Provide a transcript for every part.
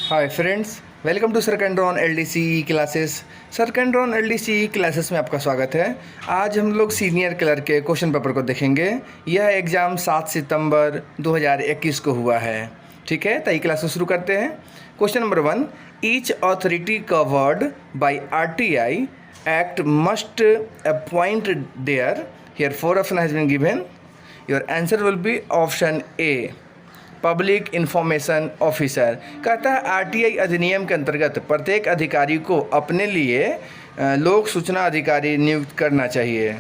Hi friends, welcome to sir कैंड्रॉन LDC classes. Sir कैंड्रॉन LDC classes में आपका स्वागत है। आज हम लोग सीनियर क्लर्क के क्वेश्चन पेपर को देखेंगे। यह एग्ज़ाम 7 सितंबर 2021 को हुआ है। ठीक है, तो ये क्लास शुरू करते हैं। Question number 1, each authority covered by RTI act must appoint their. Here 4 option has been given. Your answer will be option A, public information officer. कहता है आरटीआई अधिनियम के अंतर्गत प्रत्येक अधिकारी को अपने लिए लोक सूचना अधिकारी नियुक्त करना चाहिए।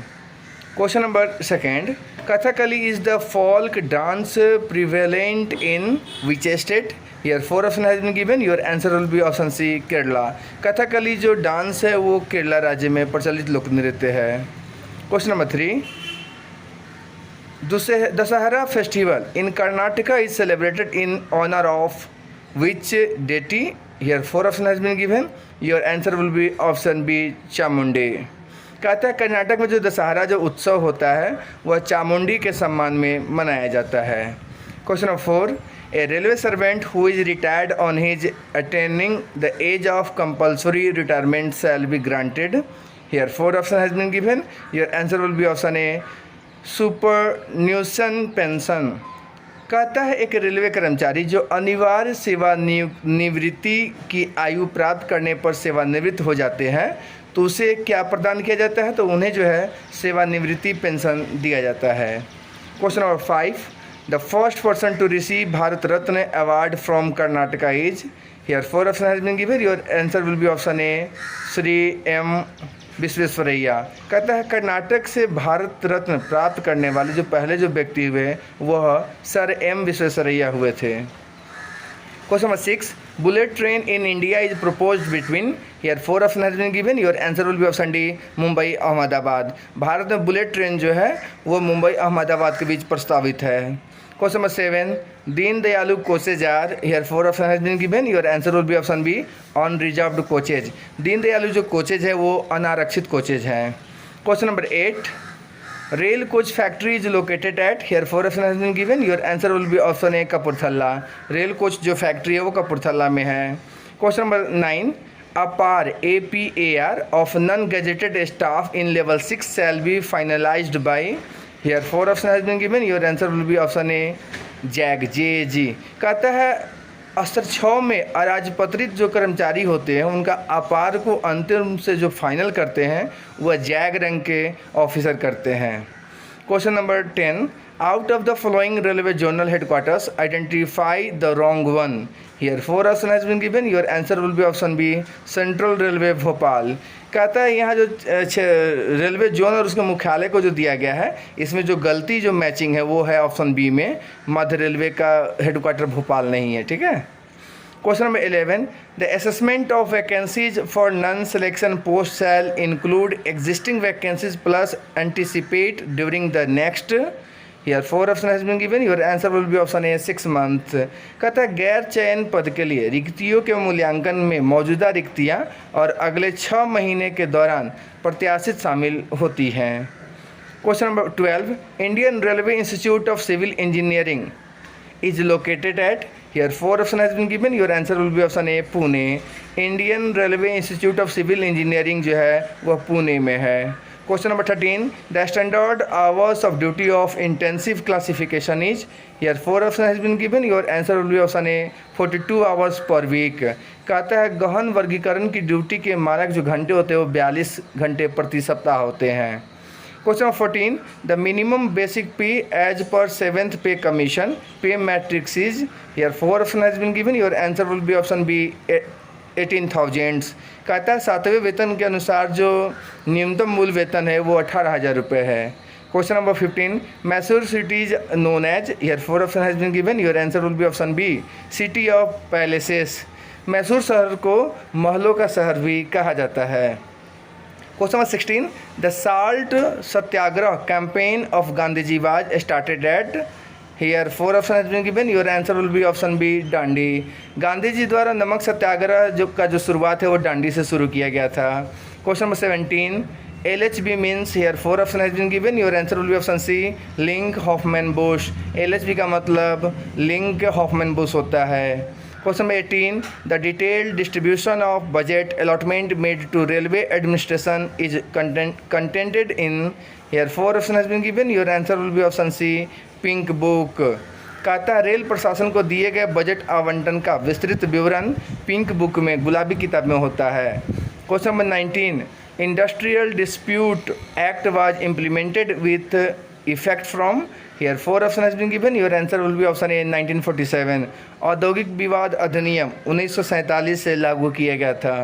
Question number 2, Kathakali is the folk dance prevalent in which state. Here 4 option has been given. Your answer will be option C, Kerala. Kathakali जो डांस है वो केरला राज्य में प्रचलित लोक नृत्य है। Question number 3, Dasahara festival in Karnataka is celebrated in honor of which deity? Here 4 option has been given. Your answer will be option B, Chamundi. कहता है कर्नाटक में जो दशहरा जो उत्सव होता है वह चामुंडी के सम्मान में मनाया जाता है। Question number 4, a railway servant who is retired on his attaining the age of compulsory retirement shall be granted. Here 4 option has been given. Your answer will be option A, superannuation pension. कहता है एक railway कर्मचारी जो अनिवार्य सेवानिवृत्ति की आयु प्राप्त करने पर सेवानिवृत्त हो जाते हैं तो उसे क्या प्रदान किया जाता है, तो उन्हें जो है सेवानिवृत्ति पेंशन दिया जाता है। Question number 5, the first person to receive Bharat Ratna award from Karnataka is. Here 4 option has been given. Your answer will be option A, Shri M Visvesvaraya. कहता है कर्नाटक से भारत रत्न प्राप्त करने वाले जो पहले जो व्यक्ति हुए वह सर एम विश्वेश्वरैया हुए थे। Question number 6, bullet train in India is proposed between. Here 4 option has been given. Your answer will be option D, Mumbai Ahmedabad. भारत में बुलेट ट्रेन जो है वो मुंबई अहमदाबाद के बीच प्रस्तावित है। Question number 7, Deen Dayalu coaches are. Here 4 option has been given. Your answer will be option B, unreserved coaches. Deen Dayalu जो coaches है वो अनारक्षित कोचेज हैं। Question number 8, rail coach factory is located at. Here 4 option has been given. Your answer will be option A, Kapurthala. Rail coach जो factory है वो कपूरथला में है। Question number 9, APAR APAR of non gazetted staff in level 6 shall be finalised by. Here 4 option has been given. Your answer will be option A, JAG JAG। कहता है स्तर 6 में अराजपत्रित जो कर्मचारी होते हैं उनका अपार को अंतिम से जो फाइनल करते हैं वह जैग रंग के ऑफिसर करते हैं। Question number 10, out of the following railway zonal headquarters identify the wrong one. Here 4 option has been given. Your answer will be option B, central railway Bhopal. कहता है यहाँ जो रेलवे जोन और उसके मुख्यालय को जो दिया गया है इसमें जो गलती जो मैचिंग है वो है ऑप्शन बी में, मध्य रेलवे का हेडक्वार्टर भोपाल नहीं है। ठीक है। Question number 11, the assessment of vacancies for non selection post shall include existing vacancies plus anticipate during the next. Here 4 option has been given. Your answer will be option A, 6 month. कहता है गैर चयन पद के लिए रिक्तियों के मूल्यांकन में मौजूदा रिक्तियां और अगले 6 महीने के दौरान प्रत्याशित शामिल होती हैं। Question number 12, Indian railway institute of civil engineering is located at. Here 4 option has been given. Your answer will be option A, Pune. Indian railway institute of civil engineering जो है वह पुणे में है। Question number 13, the standard hours of duty of intensive classification is. Here 4 option has been given. Your answer will be option A, 42 hours per week. कहता है गहन वर्गीकरण की ड्यूटी के मानक जो घंटे होते हैं वो 42 घंटे प्रति सप्ताह होते हैं। Question number 14, the minimum basic pay as per 7th pay commission pay matrix is. Here 4 option has been given. Your answer will be option B, 18,000। कहता है 7वें वेतन के अनुसार जो न्यूनतम मूल वेतन है वो 18,000 रुपये है। Question number 15, Mysore city is known as. Here 4 option has been given. Your answer will be option B, city of palaces. Mysore शहर को महलों का शहर भी कहा जाता है। Question number 16, the salt satyagraha campaign of Gandhi ji was started at. Here 4 option has been given. Your answer will be option B, Dandi. Gandhi ji द्वारा नमक सत्याग्रह जो शुरुआत है वो डांडी से शुरू किया गया था। Question number 17, LHB means. Here 4 option has been given. Your answer will be option C, Linke Hofmann Busch. LHB का मतलब लिंक हॉफमैन बुश होता है। Question number 18. The detailed distribution of budget allotment made to railway administration is contained in here. 4 option has been given. Your answer will be option C, Pink Book. कहता है rail प्रशासन को दिए गए budget आवंटन का विस्तृत विवरण पिंक बुक में, गुलाबी किताब में होता है। Question number 19. Industrial dispute act was implemented with effect from here. 4 option has been given. Your answer will be option A 1947। औद्योगिक विवाद अधिनियम 1947 से लागू किया गया था।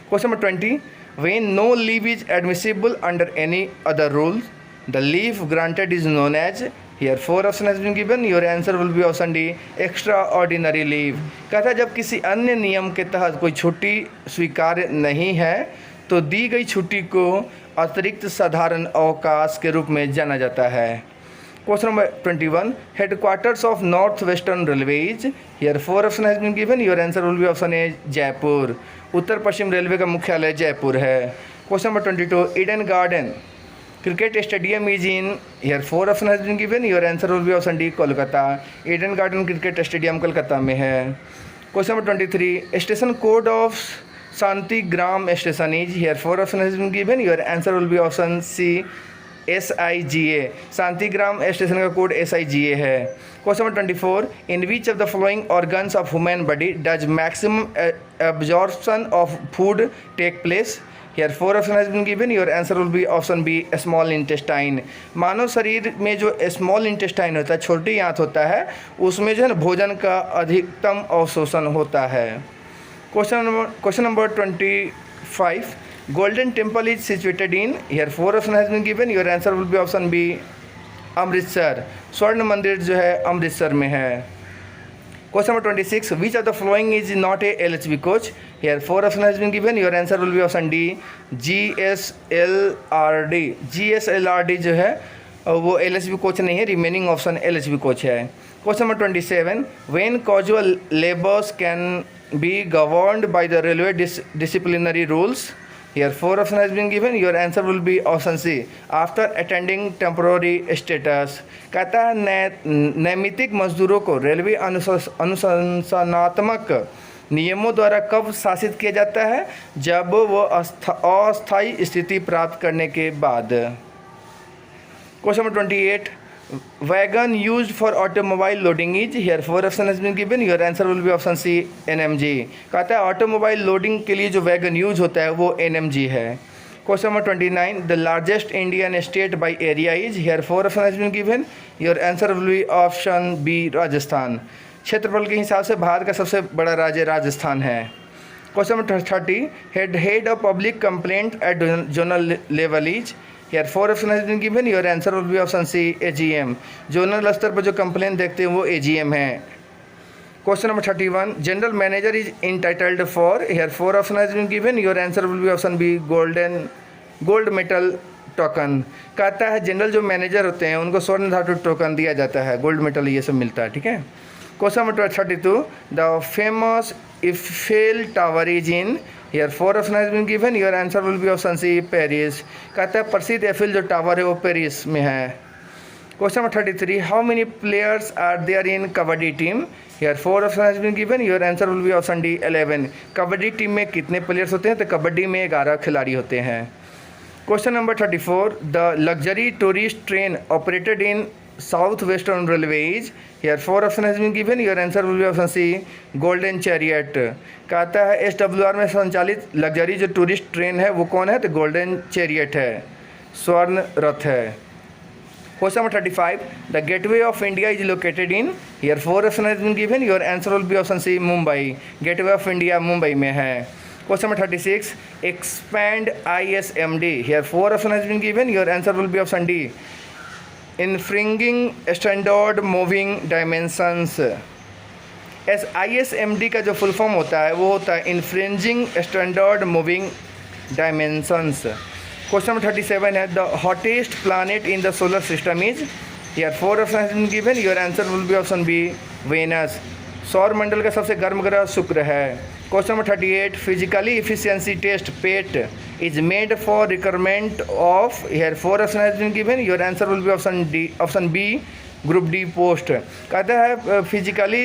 Question number 20. When no leave is admissible under any other rule the leave granted is known as. Here 4 option has been given. Your answer will be option D, extraordinary leave. कहता है जब किसी अन्य नियम के तहत कोई छुट्टी स्वीकार्य नहीं है तो दी गई छुट्टी को अतिरिक्त साधारण अवकाश के रूप में जाना जाता है। Question number 21. Headquarters of north western railways. Here 4 option has been given. Your answer will be option A, Jaipur. उत्तर पश्चिम रेलवे का मुख्यालय जयपुर है। Question number 22. Eden garden cricket stadium is in. Here 4 option has been given. Your answer will be option D, Kolkata. Eden garden cricket stadium Kolkata में है। Question number 23. Station code of Shantigram station is. Here 4 option has been given. Your answer will be option C, SIGA। Shantigram station का code SIGA है। Question number 24. In which of the following organs of human body does maximum absorption of food take place. Here 4 option has been given. Your answer will be option B, small intestine. मानव शरीर में जो small intestine होता है, छोटी आंत होता है, उसमें जो है ना भोजन का अधिकतम अवशोषण होता है। Question number 25. Golden temple is situated in. Here 4 option has been given. Your answer will be option B, Amritsar. स्वर्ण मंदिर जो है अमृतसर में है। Question number 26. Which of the following is not a LHB coach. Here 4 option has been given. Your answer will be option D, GSLRD। GSLRD जो है वो LHB coach नहीं है, रिमेनिंग ऑप्शन LHB कोच है। Question number 27. When casual labours can be governed by the railway disciplinary rules. Here 4 option has been given. Your answer will be option C, after attending temporary status। कहता है नैमित्तिक मजदूरों को railway अनुशासनात्मक नियमों द्वारा कब शासित किया जाता है, जब वो अस्थायी स्थिति प्राप्त करने के बाद। Question number 28. Wagon used for automobile loading is. Here 4 option has been given. Your answer will be option C, NMG। कहता है ऑटोमोबाइल लोडिंग के लिए जो वैगन यूज होता है वो NMG है। Question number 29. The largest Indian state by area is. Here 4 option has been given. Your answer will be option B, Rajasthan. क्षेत्रफल के हिसाब से भारत का सबसे बड़ा राज्य राजस्थान है। Question number 30. Head of public complaint at zonal level is. Here 4 option has been given. Your answer will be option C, AGM। Zonal स्तर पर जो कंप्लेन देखते हैं वो AGM है। Question number 31. General manager is entitled for. Here 4 option has been given. Your answer will be option B, gold metal token. कहता है general जो मैनेजर होते हैं उनको स्वर्ण धातु टोकन दिया जाता है, गोल्ड मेटल ये सब मिलता है, ठीक है। Question number 32. The famous Eiffel tower is in. Here 4 option has been given. Your answer will be option C, Paris. कहता है प्रसिद्ध एफिल जो टावर है वो पेरिस में है। Question number 33. How many players are there in kabaddi team. Here 4 option has been given. Your answer will be option D, 11। Kabaddi team में कितने प्लेयर्स होते हैं, तो कबड्डी में 11 खिलाड़ी होते हैं। Question number 34. The luxury tourist train operated in south western railways. Here 4 option has been given. Your answer will be option C, golden chariot. कहता है SWR में संचालित लग्जरी जो टूरिस्ट ट्रेन है वो कौन है, तो गोल्डन चैरियट है, स्वर्ण रथ है। Question number 35. The gateway of India is located in. Here 4 option has been given. Your answer will be option C, Mumbai. Gateway of India Mumbai में है। Question number 36. Expand ISMD। Here 4 option has been given. Your answer will be option D, infringing standard moving dimensions. ISMD का जो full form होता है वो होता है infringing standard moving dimensions. Question number 37 है. The hottest planet in the solar system is. Here 4 option has been given. Your answer will be option B, Venus. सौर मंडल का सबसे गर्म ग्रह शुक्र है। क्वेश्चन नंबर 38. Physically efficiency test pet is made for requirement of. Here 4 option has been given. Your answer will be option D, option B, group D post. कहता है फिजिकली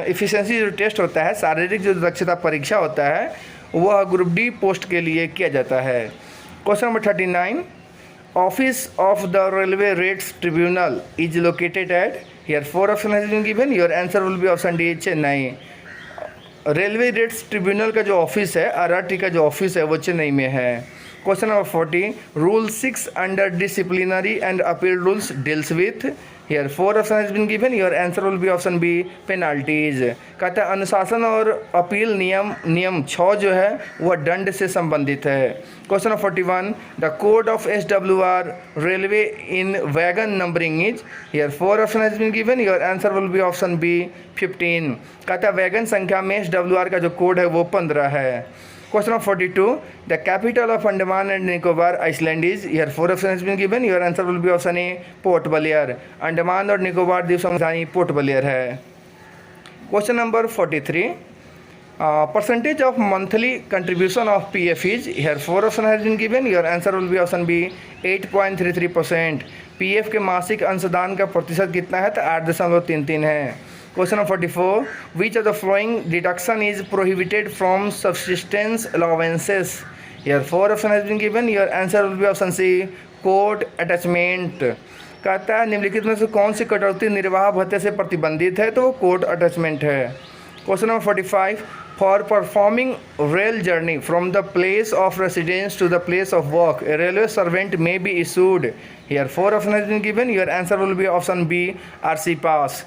एफिशिएंसी जो टेस्ट होता है, शारीरिक जो दक्षता परीक्षा होता है, वह ग्रुप डी पोस्ट के लिए किया जाता है। Question number 39, office of the railway rates tribunal is located at, here 4 option has been given, your answer will be option D Chennai. Railway rates tribunal का जो ऑफिस है, आरआरटी का जो ऑफिस है, वो चेन्नई में है। Question number 40, rule 6 under disciplinary and appeal rules deals with, here 4 option has been given, your answer will be option B penalties. कहता है अनुशासन और अपील नियम 6 जो है वह दंड से संबंधित है। Question number 41, the code of SWR railway in wagon numbering is, here 4 option has been given, your answer will be option B 15। कहता है वैगन संख्या में SWR का जो कोड है वो 15 है। Question number 42, the capital of Andaman and Nicobar island is, here 4 option has been given, your answer will be option A Port Blair. Andaman और निकोबार द्वीप समूह राजधानी पोर्ट ब्लेयर है। Question number 43, percentage of monthly contribution of PF is, here 4 option has been given, your answer will be option B 8.33%। PF के मासिक अंशदान का प्रतिशत कितना है, तो 8.33 है। Question number 44, which of the following deduction is prohibited from subsistence allowances, here 4 option has been given, your answer will be option C court attachment. कहता है निम्नलिखित में से कौन सी कटौती निर्वाह भत्ते से प्रतिबंधित है, तो वो कोर्ट अटैचमेंट है। Question number 45, for performing rail journey from the place of residence to the place of work a railway servant may be issued, here 4 option has been given, your answer will be option B RC pass,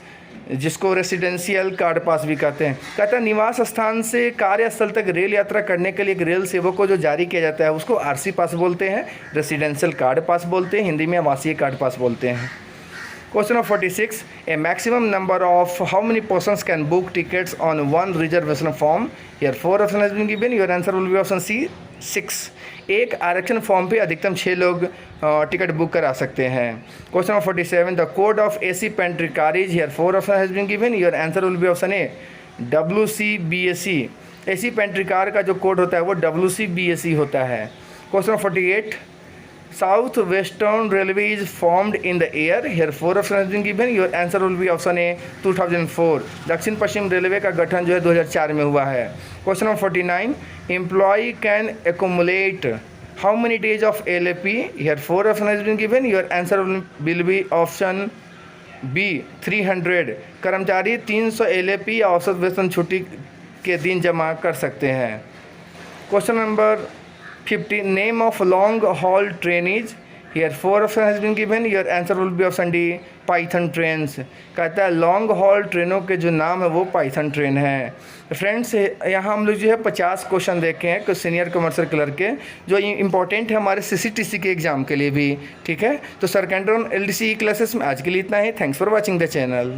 जिसको residential card पास भी कहते हैं। कहता है निवास स्थान से कार्यस्थल तक रेल यात्रा करने के लिए एक रेल सेवक को जो जारी किया जाता है उसको RC पास बोलते हैं, रेसिडेंशियल कार्ड पास बोलते हैं, हिंदी में आवासीय कार्ड पास बोलते हैं। Question of 46, a maximum number of how many persons can book tickets on one reservation form, here 4 option has been given, your answer will be option C 6। एक आरक्षण form पे अधिकतम 6 लोग टिकट बुक करा सकते हैं। Question of 47, the code of AC pantry carriage, here 4 option has been given, your answer will be option A WCBAC। AC pantry car का जो कोड होता है वो WCBAC होता है। Question of 48, south western railway is formed in the year, here 4 option has been given, your answer will be option A 2004। दक्षिण पश्चिम railway का गठन जो है 2004 में हुआ है। Question number 49, employ can accumulate how many days of LAP, here 4 option has been given, your answer will be option B 300। कर्मचारी 300 LAP या औसत वेतन छुट्टी के दिन जमा कर सकते हैं। Question number 50, name of long haul train is, here 4 option has been given, your answer will be option D python trains. कहता है लॉन्ग हॉल ट्रेनों के जो नाम है वो पाइथन ट्रेन है। फ्रेंड्स यहाँ हम लोग जो है 50 क्वेश्चन देखे हैं कुछ सीनियर कमर्शियल क्लर्क के, जो इंपॉर्टेंट है हमारे CCTC के एग्जाम के लिए भी, ठीक है। तो सर कैंटोन LDC क्लासेस में आज के लिए इतना ही। Thanks for watching the channel.